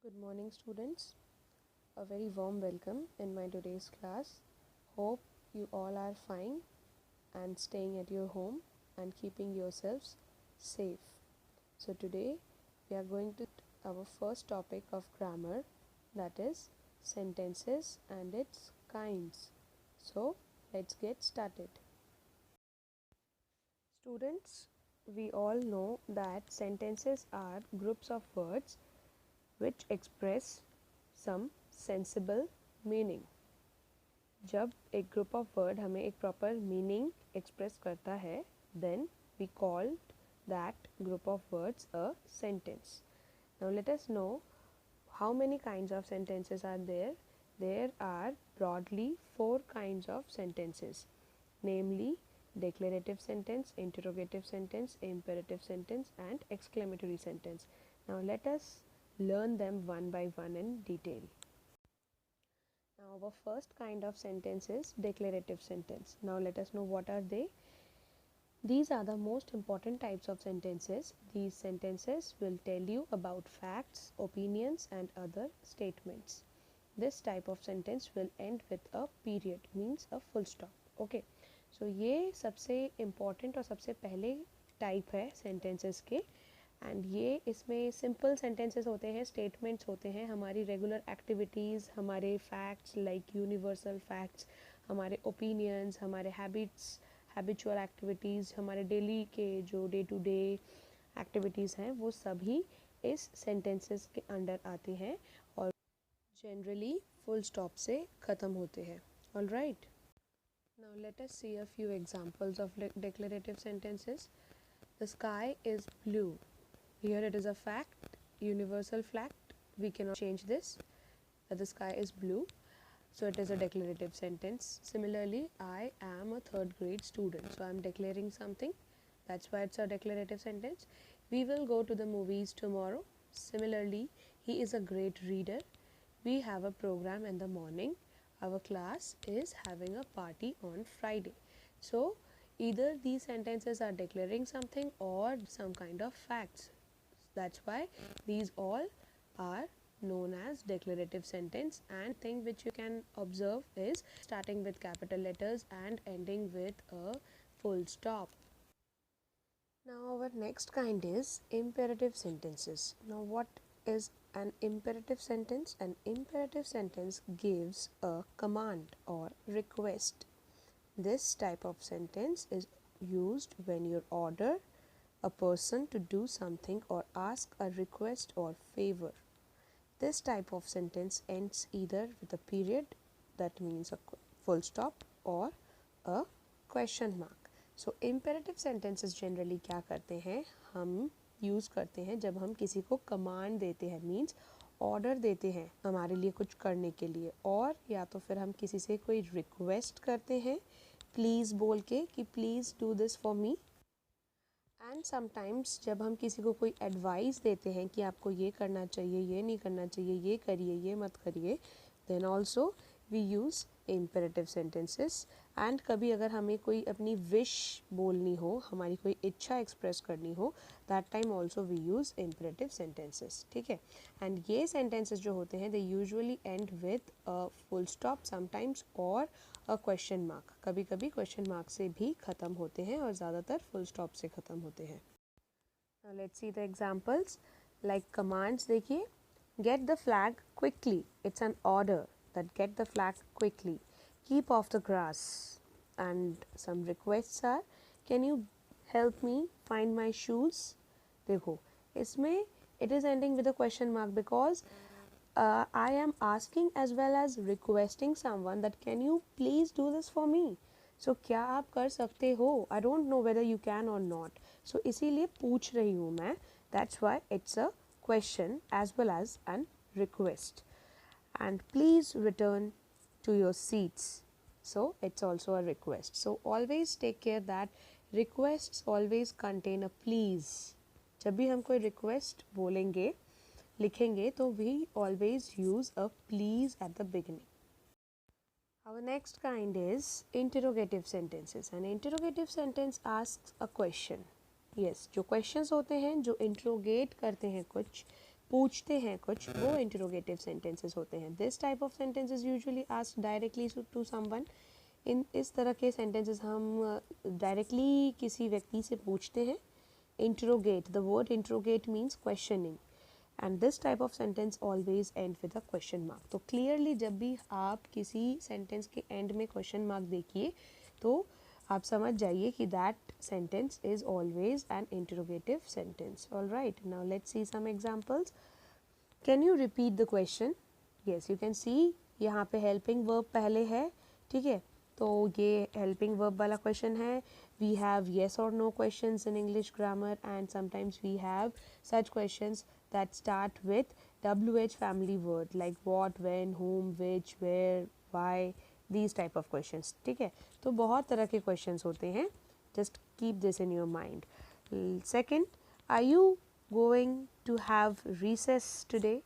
Good morning, students. A very warm welcome in my today's class. Hope you all are fine and staying at your home and keeping yourselves safe. So today we are going to our first topic of grammar, that is sentences and its kinds. So let's get started. Students, we all know that sentences are groups of words which express some sensible meaning. जब एक group of word हमें एक proper meaning express करता है, then we call that group of words a sentence. Now let us know how many kinds of sentences are there. There are broadly 4 kinds of sentences, namely declarative sentence, interrogative sentence, imperative sentence and exclamatory sentence. Now let us learn them one by one in detail. Now our first kind of sentence is declarative sentence. Now let us know what are they. These are the most important types of sentences. These sentences will tell you about facts, opinions and other statements. This type of sentence will end with a period, means a full stop. Okay. So ये सबसे important और सबसे पहले type है sentences के. And ये इसमें simple sentences होते हैं, स्टेटमेंट्स होते हैं, हमारी रेगुलर एक्टिविटीज़, हमारे फैक्ट्स लाइक यूनिवर्सल फैक्ट्स, हमारे ओपिनियंस, हमारे हैबिट्स, हैबिचुअल एक्टिविटीज़, हमारे डेली के जो डे टू डे एक्टिविटीज़ हैं वो सभी इस सेंटेंसेस के अंडर आती हैं और जनरली फुल स्टॉप से ख़त्म होते हैं. Alright, now let us see a few examples of declarative sentences. The sky is blue. Here it is a fact, universal fact, we cannot change this, that the sky is blue, so it is a declarative sentence. Similarly, I am a 3rd grade student, so I am declaring something, that's why it's a declarative sentence. We will go to the movies tomorrow. Similarly, he is a great reader. We have a program in the morning. Our class is having a party on Friday. So either these sentences are declaring something or some kind of facts. That's why these all are known as declarative sentence, and thing which you can observe is starting with capital letters and ending with a full stop. Now our next kind is imperative sentences. Now what is an imperative sentence? An imperative sentence gives a command or request. This type of sentence is used when you order a person to do something or ask a request or favor. This type of sentence ends either with a period, that means a full stop, or a question mark. So imperative sentences generally क्या करते हैं, हम use करते हैं जब हम किसी को कमांड देते हैं, मीन्स ऑर्डर देते हैं हमारे लिए कुछ करने के लिए, और या तो फिर हम किसी से कोई रिक्वेस्ट करते हैं प्लीज़ बोल के कि please do this for me. And sometimes जब हम किसी को कोई एडवाइस देते हैं कि आपको ये करना चाहिए, ये नहीं करना चाहिए, ये करिए, ये मत करिए, then also we use imperative sentences. And कभी अगर हमें कोई अपनी विश बोलनी हो, हमारी कोई इच्छा एक्सप्रेस करनी हो, that time also we use imperative sentences. ठीक है. एंड ये सेंटेंसेस जो होते हैं they usually end with a full stop sometimes or a question mark. कभी कभी क्वेश्चन मार्क से भी ख़त्म होते हैं और ज़्यादातर फुल स्टॉप से ख़त्म होते हैं. Let's see the examples. Like commands देखिए, get the flag quickly, it's an order that get the flag quickly. Keep off the grass. And some requests are, can you help me find my shoes. देखो इसमें it is ending with a question mark because I am asking as well as requesting someone that can you please do this for me. So क्या आप कर सकते हो? I don't know whether you can or not. So इसीलिए पूछ रही हूँ मैं. That's why it's a question as well as an request. And please return to your seats. So it's also a request. So always take care that requests always contain a please. जब भी हम कोई request बोलेंगे, लिखेंगे, तो we always use a please at the beginning. Our next kind is interrogative sentences. An interrogative sentence asks a question. Yes, जो questions होते हैं जो interrogate करते हैं, कुछ पूछते हैं कुछ, वो इंटरोगेटिव सेंटेंसेस होते हैं. This type of sentences usually asked directly to someone. इस तरह के सेंटेंसेस हम डायरेक्टली किसी व्यक्ति से पूछते हैं. Interrogate, the word interrogate means questioning, and this type of sentence always and with a question mark. तो क्लियरली जब भी आप किसी सेंटेंस के एंड में क्वेश्चन मार्क देखिए तो आप समझ जाइए कि that sentence is always an interrogative sentence. Alright, now let's see some examples. Can you repeat the question? Yes, you can see यहाँ पे हेल्पिंग वर्ब पहले है. ठीक है, तो ये हेल्पिंग वर्ब वाला क्वेश्चन है. वी हैव येस और no questions in English grammar, and sometimes we have such questions that start with WH family word like what, when, whom, which, where, why, these type of questions. ठीक है, तो बहुत तरह के questions होते हैं. Just keep this in your mind. Second, are you going to have recess today?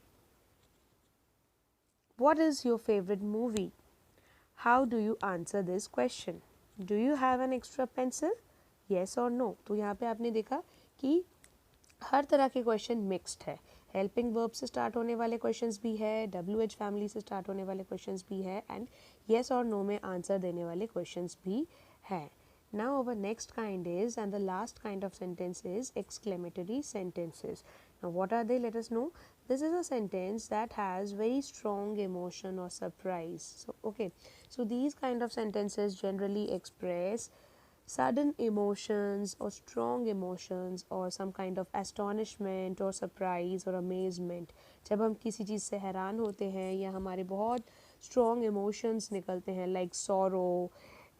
What is your favorite movie? How do you answer this question? Do you have an extra pencil? Yes or no? तो यहाँ पे आपने देखा कि हर तरह के question mixed है. Helping verb से स्टार्ट होने वाले क्वेश्चंस भी है, WH फैमिली से स्टार्ट होने वाले क्वेश्चंस भी है, एंड येस और नो में आंसर देने वाले क्वेश्चंस भी है. Now our next kind is, and the last kind of sentence is exclamatory sentences. Now what are they? Let us know. This is a sentence that has very strong emotion or surprise. So okay, so these kind of sentences generally express sudden emotions or strong emotions or some kind of astonishment or surprise or amazement. जब हम किसी चीज़ से हैरान होते हैं या हमारे बहुत strong emotions निकलते हैं, like sorrow,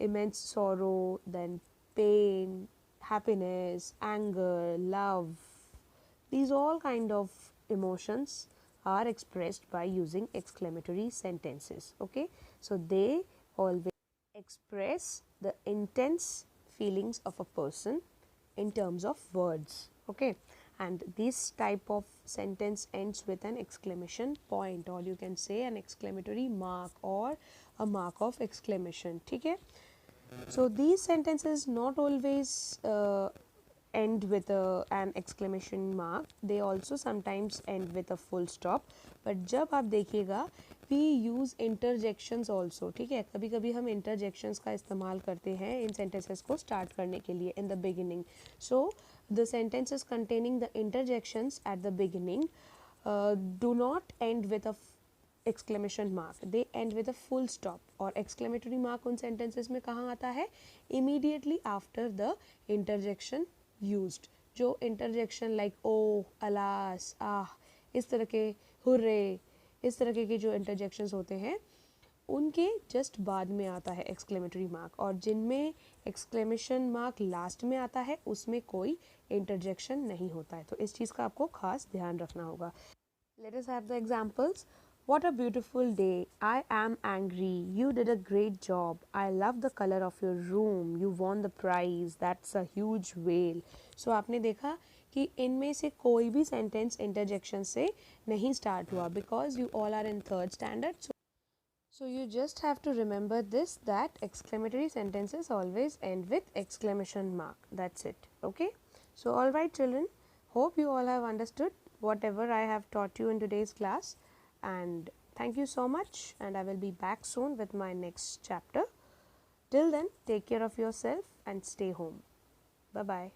immense sorrow, then pain, happiness, anger, love, these all kind of emotions are expressed by using exclamatory sentences. Okay, so they always express the intense feelings of a person in terms of words. Okay, and this type of sentence ends with an exclamation point, or you can say an exclamatory mark or a mark of exclamation. ठीक है, so these sentences not always end with an exclamation mark, they also sometimes end with a full stop. but जब आप देखिएगा we use interjections also. ठीक है, कभी कभी हम interjections का इस्तेमाल करते हैं इन sentences को start करने के लिए in the beginning. so the sentences containing the interjections at the beginning do not end with a exclamation mark, they end with a full stop. और exclamatory mark उन sentences में कहाँ आता है? immediately after the interjection used. जो interjection like oh, alas, ah, इस तरह के hooray, इस तरह के जो interjections होते हैं उनके just बाद में आता है exclamatory mark, और जिनमें exclamation mark last में आता है उसमें कोई interjection नहीं होता है. तो इस चीज़ का आपको खास ध्यान रखना होगा. Let us have the examples. What a beautiful day. I am angry. You did a great job. I love the color of your room. You won the prize. That's a huge whale. So आपने देखा कि इनमें से कोई भी sentence interjection से नहीं start हुआ because you all are in third standard. So you just have to remember this, that exclamatory sentences always end with exclamation mark. That's it. Okay. So alright children, hope you all have understood whatever I have taught you in today's class, and thank you so much, and I will be back soon with my next chapter. Till then, take care of yourself and stay home. Bye bye.